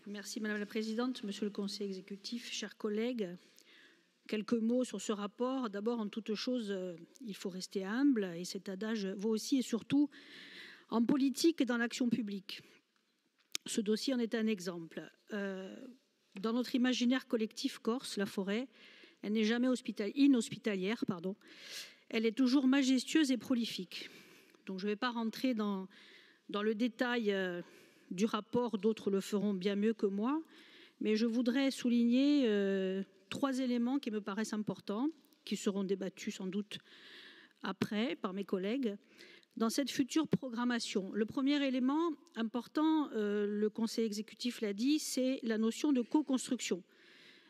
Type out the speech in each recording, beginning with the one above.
Merci Madame la Présidente, Monsieur le Conseil exécutif, chers collègues. Quelques mots sur ce rapport. D'abord, en toute chose, il faut rester humble et cet adage vaut aussi et surtout en politique et dans l'action publique. Ce dossier en est un exemple. Dans notre imaginaire collectif corse, la forêt, elle n'est jamais inhospitalière, elle est toujours majestueuse et prolifique. Donc je ne vais pas rentrer dans le détail du rapport, d'autres le feront bien mieux que moi, mais je voudrais souligner 3 éléments qui me paraissent importants, qui seront débattus sans doute après par mes collègues, dans cette future programmation. Le premier élément important, le Conseil exécutif l'a dit, c'est la notion de co-construction.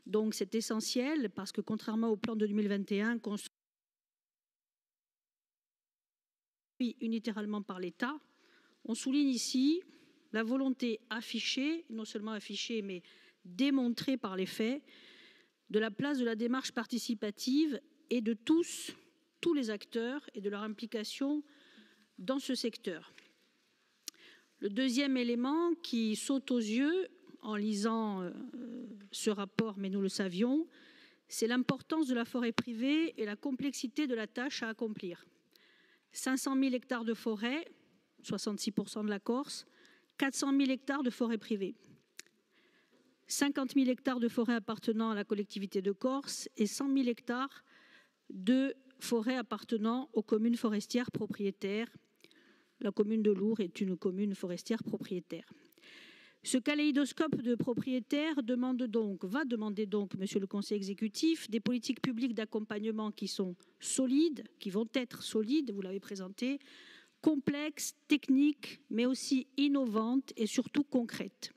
Donc c'est essentiel parce que contrairement au plan de 2021, construit unilatéralement par l'État, on souligne ici la volonté affichée, non seulement affichée, mais démontrée par les faits, de la place de la démarche participative et de tous les acteurs et de leur implication dans ce secteur. Le deuxième élément qui saute aux yeux en lisant ce rapport, mais nous le savions, c'est l'importance de la forêt privée et la complexité de la tâche à accomplir. 500 000 hectares de forêt, 66% de la Corse, 400 000 hectares de forêt privée, 50 000 hectares de forêt appartenant à la collectivité de Corse et 100 000 hectares de forêt appartenant aux communes forestières propriétaires. La commune de Lourdes est une commune forestière propriétaire. Ce kaléidoscope de propriétaires va demander donc, Monsieur le Conseil exécutif, des politiques publiques d'accompagnement qui sont solides, qui vont être solides, vous l'avez présenté, complexes, techniques, mais aussi innovantes et surtout concrètes.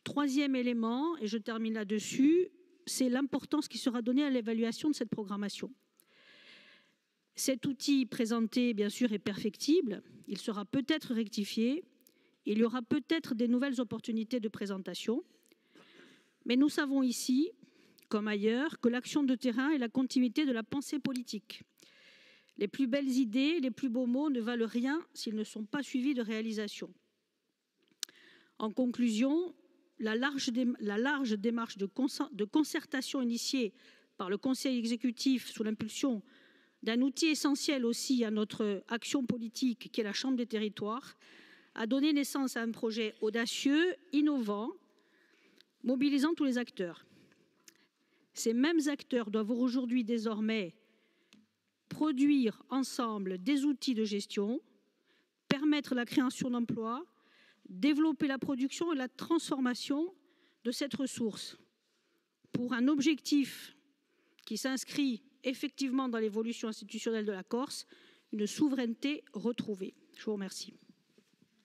Troisième élément, et je termine là-dessus, c'est l'importance qui sera donnée à l'évaluation de cette programmation. Cet outil présenté, bien sûr, est perfectible, il sera peut-être rectifié, il y aura peut-être des nouvelles opportunités de présentation, mais nous savons ici, comme ailleurs, que l'action de terrain est la continuité de la pensée politique. Les plus belles idées, les plus beaux mots ne valent rien s'ils ne sont pas suivis de réalisation. En conclusion, la large démarche de concertation initiée par le Conseil exécutif sous l'impulsion d'un outil essentiel aussi à notre action politique qui est la Chambre des territoires a donné naissance à un projet audacieux, innovant, mobilisant tous les acteurs. Ces mêmes acteurs doivent aujourd'hui désormais produire ensemble des outils de gestion, permettre la création d'emplois, développer la production et la transformation de cette ressource pour un objectif qui s'inscrit effectivement dans l'évolution institutionnelle de la Corse, une souveraineté retrouvée. Je vous remercie.